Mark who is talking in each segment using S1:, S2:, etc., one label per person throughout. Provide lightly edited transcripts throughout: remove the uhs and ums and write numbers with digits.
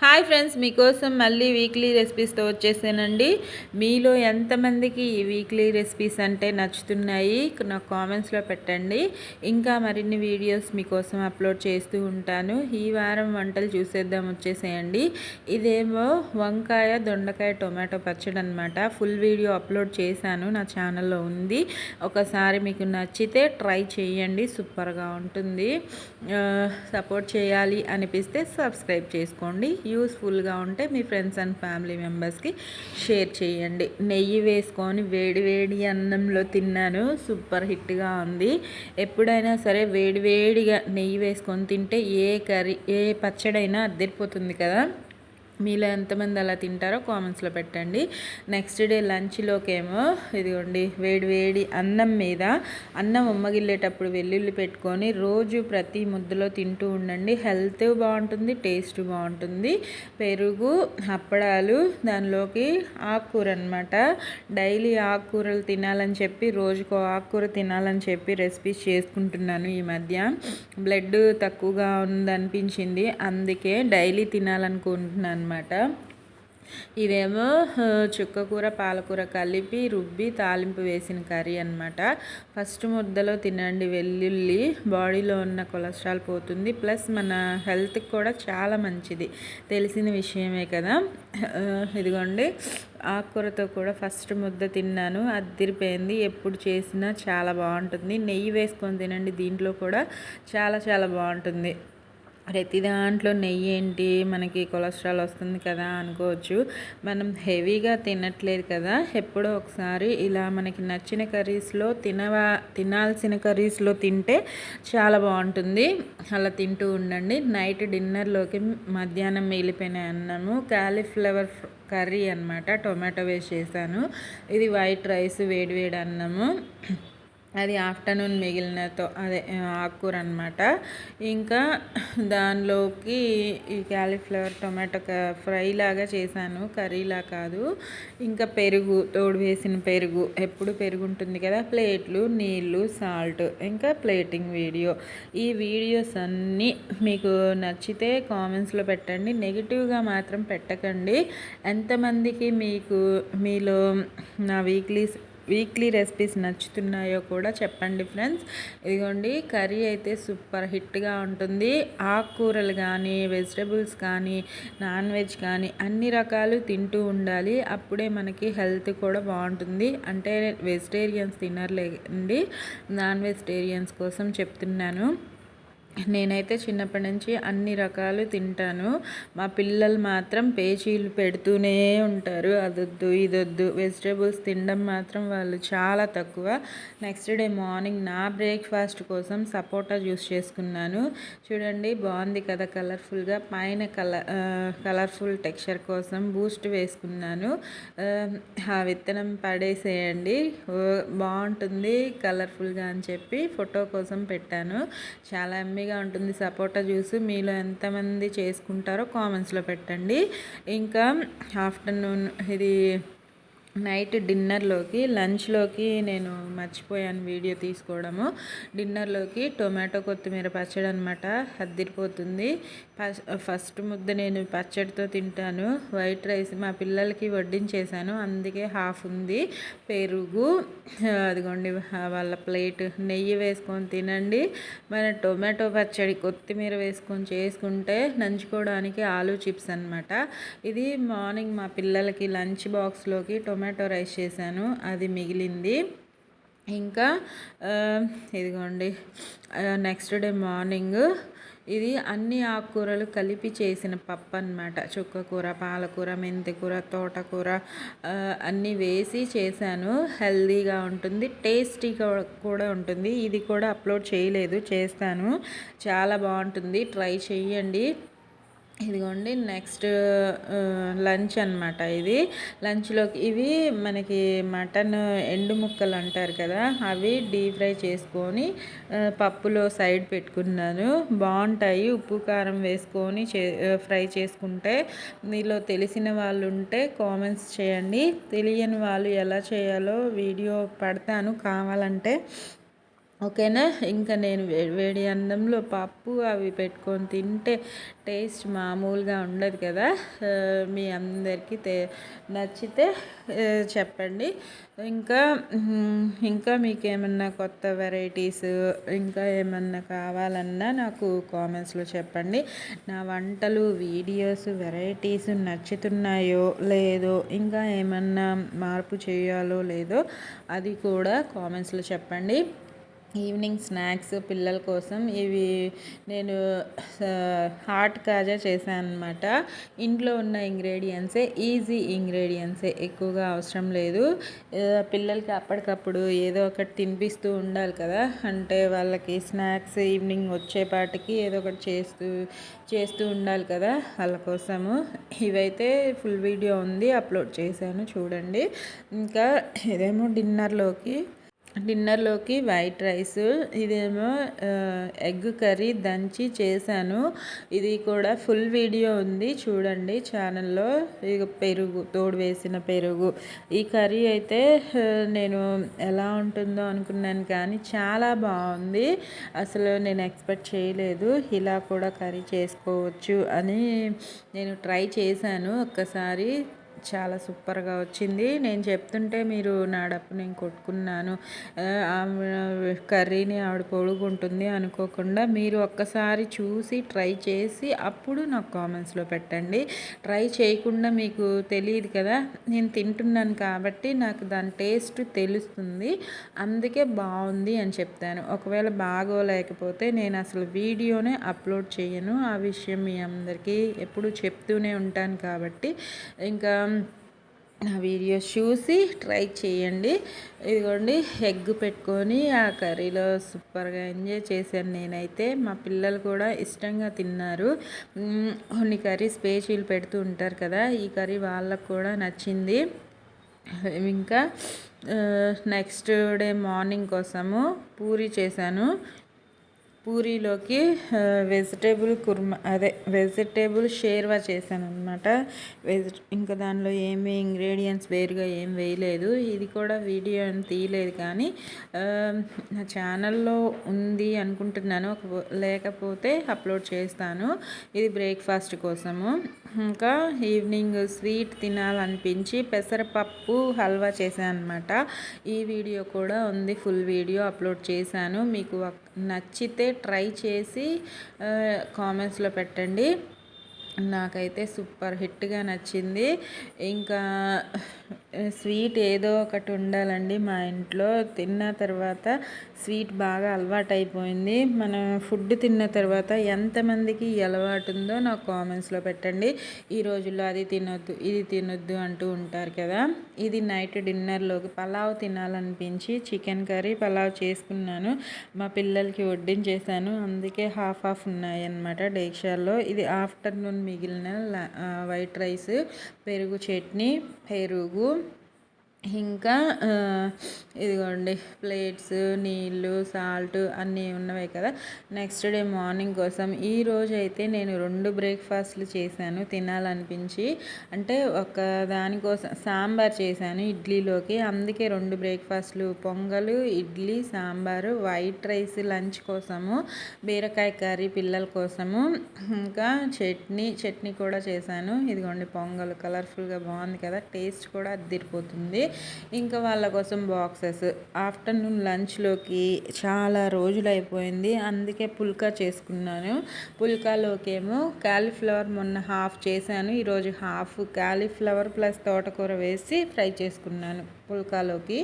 S1: Hi friends, మీకోసం మళ్ళీ weekly రెసిపీస్తో వచ్చేసానండి. మీలో ఎంతమందికి ఈ వీక్లీ రెసిపీస్ అంటే నచ్చుతున్నాయి నాకు కామెంట్స్లో పెట్టండి. ఇంకా మరిన్ని వీడియోస్ మీకోసం అప్లోడ్ చేస్తూ ఉంటాను. ఈ వారం వంటలు చూసేద్దాం, వచ్చేసేయండి. ఇదేమో వంకాయ, దొండకాయ, టొమాటో పచ్చడి అనమాట. ఫుల్ వీడియో అప్లోడ్ చేశాను, నా ఛానల్లో ఉంది. ఒకసారి మీకు నచ్చితే ట్రై చేయండి, సూపర్గా ఉంటుంది. సపోర్ట్ చేయాలి అనిపిస్తే సబ్స్క్రైబ్ చేసుకోండి. యూస్ఫుల్గా ఉంటే మీ ఫ్రెండ్స్ అండ్ ఫ్యామిలీ మెంబర్స్కి షేర్ చేయండి. నెయ్యి వేసుకొని వేడి వేడి అన్నంలో తిన్నాను, సూపర్ హిట్గా ఉంది. ఎప్పుడైనా సరే వేడి వేడిగా నెయ్యి వేసుకొని తింటే ఏ పచ్చడైనా అద్దరిపోతుంది కదా. మీలో ఎంతమంది అలా తింటారో కామెంట్స్లో పెట్టండి. నెక్స్ట్ డే లంచ్లోకేమో ఇదిగోండి, వేడి వేడి అన్నం మీద అన్నం ఉమ్మగిల్లేటప్పుడు వెల్లుల్లి పెట్టుకొని రోజు ప్రతి ముద్దలో తింటూ ఉండండి. హెల్త్ బాగుంటుంది, టేస్ట్ బాగుంటుంది. పెరుగు, అప్పడాలు, దానిలోకి ఆకుకూర అనమాట. డైలీ ఆకుకూరలు తినాలని చెప్పి, రోజుకో ఆకుకూర తినాలని చెప్పి రెసిపీస్ చేసుకుంటున్నాను. ఈ మధ్య బ్లడ్ తక్కువగా ఉందనిపించింది, అందుకే డైలీ తినాలనుకుంటున్నాను అనమాట. ఇదేమో చుక్కకూర, పాలకూర కలిపి రుబ్బి తాలింపు వేసిన కర్రీ అనమాట. ఫస్ట్ ముద్దలో తినండి. వెల్లుల్లి బాడీలో ఉన్న కొలెస్ట్రాల్ పోతుంది, ప్లస్ మన హెల్త్కి కూడా చాలా మంచిది, తెలిసిన విషయమే కదా. ఇదిగోండి, ఆకుకూరతో కూడా ఫస్ట్ ముద్ద తిన్నాను, అదిరిపోయింది. ఎప్పుడు చేసినా చాలా బాగుంటుంది. నెయ్యి వేసుకొని తినండి, దీంట్లో కూడా చాలా చాలా బాగుంటుంది. ప్రతి దాంట్లో నెయ్యి ఏంటి, మనకి కొలెస్ట్రాల్ వస్తుంది కదా అనుకోవచ్చు. మనం హెవీగా తినట్లేదు కదా. ఎప్పుడో ఒకసారి ఇలా మనకి నచ్చిన కర్రీస్లో తినాల్సిన కర్రీస్లో తింటే చాలా బాగుంటుంది. అలా తింటూ ఉండండి. నైట్ డిన్నర్లోకి మధ్యాహ్నం మిగిలిపోయిన అన్నము క్యాలీఫ్లవర్ కర్రీ అనమాట, టొమాటో వేసి చేశాను. ఇది వైట్ రైస్, వేడి వేడి అన్నము. అది ఆఫ్టర్నూన్ మిగిలినతో అదే ఆకుకూర అనమాట. ఇంకా దానిలోకి ఈ క్యాలీఫ్లవర్ టొమాటో ఫ్రై లాగా చేశాను, కర్రీలా కాదు. ఇంకా పెరుగు, తోడు వేసిన పెరుగు, ఎప్పుడు పెరుగు ఉంటుంది కదా. ప్లేట్లు, నీళ్ళు, సాల్ట్, ఇంకా ప్లేటింగ్ వీడియో. ఈ వీడియోస్ అన్నీ మీకు నచ్చితే కామెంట్స్లో పెట్టండి, నెగిటివ్గా మాత్రం పెట్టకండి. ఎంతమందికి మీలో నా వీక్లీ రెసిపీస్ నచ్చుతున్నాయో కూడా చెప్పండి ఫ్రెండ్స్. ఇదిగోండి, కర్రీ అయితే సూపర్ హిట్గా ఉంటుంది. ఆకుకూరలు కానీ, వెజిటబుల్స్ కానీ, నాన్ వెజ్ కానీ అన్ని రకాలు తింటూ ఉండాలి, అప్పుడే మనకి హెల్త్ కూడా బాగుంటుంది. అంటే వెజిటేరియన్స్ తినర్లేండి, నాన్ వెజిటేరియన్స్ కోసం చెప్తున్నాను. నేనైతే చిన్నప్పటి నుంచి అన్ని రకాలు తింటాను. మా పిల్లలు మాత్రం పేచీలు పెడుతూనే ఉంటారు, అదొద్దు ఇదొద్దు. వెజిటేబుల్స్ తినడం మాత్రం వాళ్ళు చాలా తక్కువ. నెక్స్ట్ డే మార్నింగ్ నా బ్రేక్ఫాస్ట్ కోసం సపోటా జ్యూస్ చేసుకున్నాను. చూడండి, బాగుంది కదా కలర్ఫుల్గా. పైన కలర్ఫుల్ టెక్స్చర్ కోసం బూస్ట్ వేసుకున్నాను. ఆ విత్తనం పడేసేయండి, బాగుంటుంది కలర్ఫుల్గా అని చెప్పి ఫోటో కోసం పెట్టాను. చాలా యమ్మీగా ఉంటుంది సపోటా జ్యూస్. మీలో ఎంతమంది చేసుకుంటారో కామెంట్స్లో పెట్టండి. ఇంకా ఆఫ్టర్నూన్ ఇది నైట్ డిన్నర్లోకి, లంచ్లోకి నేను మర్చిపోయాను వీడియో తీసుకోవడము. డిన్నర్లోకి టొమాటో కొత్తిమీర పచ్చడి అనమాట, అద్దిరిపోతుంది. ఫస్ట్ ముద్ద నేను పచ్చడితో తింటాను. వైట్ రైస్ మా పిల్లలకి వడ్డించేసాను, అందుకే హాఫ్ ఉంది. పెరుగు, అదిగోండి వాళ్ళ ప్లేట్. నెయ్యి వేసుకొని తినండి. మన టొమాటో పచ్చడి కొత్తిమీర వేసుకొని చేసుకుంటే నంచుకోవడానికి ఆలూ చిప్స్ అనమాట. ఇది మార్నింగ్ మా పిల్లలకి లంచ్ బాక్స్లోకి టొమాటో రైస్ చేశాను, అది మిగిలింది. ఇంకా ఇదిగోండి, నెక్స్ట్ డే మార్నింగ్ ఇది అన్ని ఆకుకూరలు కలిపి చేసిన పప్పు అనమాట. చుక్కకూర, పాలకూర, మెంతికూర, తోటకూర అన్నీ వేసి చేశాను. హెల్తీగా ఉంటుంది, టేస్టీగా కూడా ఉంటుంది. ఇది కూడా అప్లోడ్ చేయలేదు, చేస్తాను. చాలా బాగుంటుంది, ట్రై చేయండి. ఇదిగోండి, నెక్స్ట్ లంచ్ అనమాట. ఇది లంచ్లోకి ఇవి మనకి మటన్ ఎండు ముక్కలు అంటారు కదా, అవి డీప్ ఫ్రై చేసుకొని పప్పులో సైడ్ పెట్టుకున్నాను. బాగుంటాయి, ఉప్పు కారం వేసుకొని ఫ్రై చేసుకుంటే. మీలో తెలిసిన వాళ్ళు ఉంటే కామెంట్స్ చేయండి, తెలియని వాళ్ళు ఎలా చేయాలో వీడియో పెడతాను కావాలంటే. ఓకేనా. ఇంకా నేను వేడి అన్నంలో పప్పు అవి పెట్టుకొని తింటే టేస్ట్ మామూలుగా ఉండదు కదా. మీ అందరికీ నచ్చితే చెప్పండి. ఇంకా ఇంకా మీకు ఏమన్నా కొత్త వెరైటీస్ ఇంకా ఏమన్నా కావాలన్నా నాకు కామెంట్స్లో చెప్పండి. నా వంటలు వీడియోస్ వెరైటీస్ నచ్చుతున్నాయో లేదో, ఇంకా ఏమన్నా మార్పు చేయాలో లేదో అది కూడా కామెంట్స్లో చెప్పండి. ఈవినింగ్ స్నాక్స్ పిల్లల కోసం ఇవి నేను హాట్ కాజా చేశాను అనమాట. ఇంట్లో ఉన్న ఇంగ్రీడియంట్సే, ఈజీ ఇంగ్రీడియంట్సే, ఎక్కువగా అవసరం లేదు. పిల్లలకి అప్పటికప్పుడు ఏదో ఒకటి తినిపిస్తూ ఉండాలి కదా. అంటే వాళ్ళకి స్నాక్స్ ఈవినింగ్ వచ్చేపాటికి ఏదో ఒకటి చేస్తూ ఉండాలి కదా, వాళ్ళ కోసము. ఇవైతే ఫుల్ వీడియో ఉంది, అప్లోడ్ చేశాను చూడండి. ఇంకా ఇదేమో డిన్నర్లోకి వైట్ రైస్, ఇదేమో ఎగ్ కర్రీ దంచి చేశాను. ఇది కూడా ఫుల్ వీడియో ఉంది చూడండి ఛానల్లో. ఇక పెరుగు తోడు వేసిన పెరుగు. ఈ కర్రీ అయితే నేను ఎలా ఉంటుందో అనుకున్నాను కానీ చాలా బాగుంది. అసలు నేను ఎక్స్పెక్ట్ చేయలేదు ఇలా కూడా కర్రీ చేసుకోవచ్చు అని. నేను ట్రై చేశాను ఒక్కసారి, చాలా సూపర్గా వచ్చింది. నేను చెప్తుంటే మీరు నా డప్పు నేను కొట్టుకున్నాను, కర్రీని ఆవిడ పొడుగుంటుంది అనుకోకుండా మీరు ఒక్కసారి చూసి ట్రై చేసి అప్పుడు నాకు కామెంట్స్లో పెట్టండి. ట్రై చేయకుండా మీకు తెలియదు కదా. నేను తింటున్నాను కాబట్టి నాకు దాని టేస్ట్ తెలుస్తుంది, అందుకే బాగుంది అని చెప్తాను. ఒకవేళ బాగోలేకపోతే నేను అసలు వీడియోనే అప్లోడ్ చేయను. ఆ విషయం మీ అందరికీ ఎప్పుడు చెప్తూనే ఉంటాను కాబట్టి ఇంకా నా వీడియోస్ చూసి ట్రై చేయండి. ఇదిగోండి ఎగ్ పెట్టుకొని ఆ కర్రీలో సూపర్గా ఎంజాయ్ చేశాను నేనైతే. మా పిల్లలు కూడా ఇష్టంగా తిన్నారు. కొన్ని కర్రీస్ పేచీలు పెడుతూ ఉంటారు కదా, ఈ కర్రీ వాళ్ళకు కూడా నచ్చింది. ఇంకా నెక్స్ట్ డే మార్నింగ్ కోసము పూరీ చేశాను. పూరీలోకి వెజిటేబుల్ షేర్వా చేశాను అనమాట. ఇంకా దానిలో ఏమి ఇంగ్రీడియంట్స్ వేరుగా ఏం వేయలేదు. ఇది కూడా వీడియో ఏం తీయలేదు కానీ నా ఛానల్లో ఉంది అనుకుంటున్నాను, లేకపోతే అప్లోడ్ చేస్తాను. ఇది బ్రేక్ఫాస్ట్ కోసము. ఇంకా ఈవినింగ్ స్వీట్ తినాలనిపించి పెసరపప్పు హల్వా చేశాను అనమాట. ఈ వీడియో కూడా ఉంది, ఫుల్ వీడియో అప్లోడ్ చేశాను. మీకు నచ్చితే ట్రై చేసి కామెంట్స్లో పెట్టండి. నాకైతే సూపర్ హిట్గా నచ్చింది. ఇంకా స్వీట్ ఏదో ఒకటి ఉండాలండి మా ఇంట్లో. తిన్న తర్వాత స్వీట్ బాగా అలవాటు అయిపోయింది. మనం ఫుడ్ తిన్న తర్వాత ఎంతమందికి అలవాటు ఉందో నాకు కామెంట్స్లో పెట్టండి. ఈ రోజుల్లో అది తినొద్దు ఇది తినొద్దు అంటూ ఉంటారు కదా. ఇది నైట్ డిన్నర్లోకి పలావ్ తినాలనిపించి చికెన్ కర్రీ పలావ్ చేసుకున్నాను. మా పిల్లలకి వడ్డించేసాను, అందుకే హాఫ్ ఉన్నాయి అన్నమాట డేక్షాల్లో. ఇది ఆఫ్టర్నూన్ మిగిలిన వైట్ రైస్, పెరుగు చట్నీ, పెరుగు, ఇంకా ఇదిగోండి ప్లేట్స్, నీళ్ళు, సాల్ట్ అన్నీ ఉన్నవే కదా. నెక్స్ట్ డే మార్నింగ్ కోసం ఈరోజు అయితే నేను 2 బ్రేక్ఫాస్ట్లు చేశాను తినాలనిపించి. అంటే ఒక దానికోసం సాంబార్ చేశాను ఇడ్లీలోకి, అందుకే 2 బ్రేక్ఫాస్ట్లు, pongal, idli, sambar, white rice lunch కోసము, బీరకాయ కర్రీ పిల్లల కోసము, ఇంకా చట్నీ కూడా చేశాను. ఇదిగోండి పొంగల్ కలర్ఫుల్గా బాగుంది కదా, టేస్ట్ కూడా అదిరిపోతుంది. ఇంకా వాళ్ళ కోసం బాక్సెస్. ఆఫ్టర్నూన్ లంచ్లోకి చాలా రోజులు అయిపోయింది, అందుకే పుల్కా చేసుకున్నాను. పుల్కాలోకి ఏమో కాలీఫ్లవర్ మొన్న హాఫ్ చేశాను, ఈరోజు హాఫ్ కాలీఫ్లవర్ ప్లస్ తోటకూర వేసి ఫ్రై చేసుకున్నాను పుల్కాలోకి.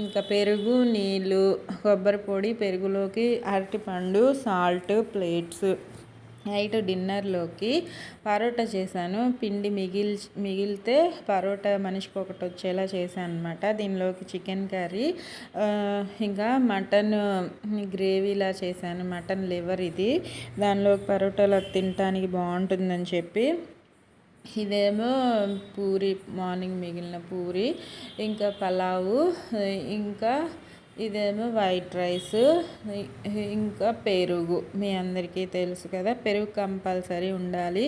S1: ఇంకా పెరుగు, నీళ్ళు, కొబ్బరి పొడి, పెరుగులోకి అరటిపండు, సాల్ట్, ప్లేట్స్. నైట్ డిన్నర్లోకి పరోటా చేశాను. పిండి మిగిలితే పరోటా మనిషికి ఒకటి వచ్చేలా చేశాను అనమాట. దీనిలోకి చికెన్ కర్రీ, ఇంకా మటన్ గ్రేవీలా చేశాను, మటన్ లివర్ ఇది. దానిలోకి పరోటాలో తినటానికి బాగుంటుందని చెప్పి. ఇదేమో పూరి, మార్నింగ్ మిగిలిన పూరి, ఇంకా పలావు, ఇంకా ఇదేమో వైట్ రైస్, ఇంకా పెరుగు. మీ అందరికీ తెలుసు కదా, పెరుగు కంపల్సరీ ఉండాలి.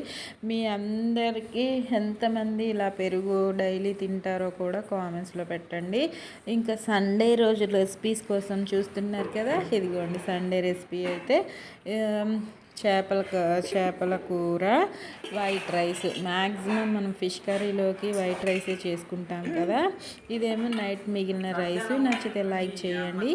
S1: మీ అందరికీ ఎంతమంది ఇలా పెరుగు డైలీ తింటారో కూడా కామెంట్స్లో పెట్టండి. ఇంకా సండే రోజు రెసిపీస్ కోసం చూస్తున్నారు కదా, ఇదిగోండి సండే రెసిపీ అయితే చేపల కూర, వైట్ రైస్. మ్యాక్సిమం మనం ఫిష్ కర్రీలోకి వైట్ రైసే చేసుకుంటాం కదా. ఇదేమో నైట్ మిగిలిన రైస్. నచ్చితే లైక్ చేయండి.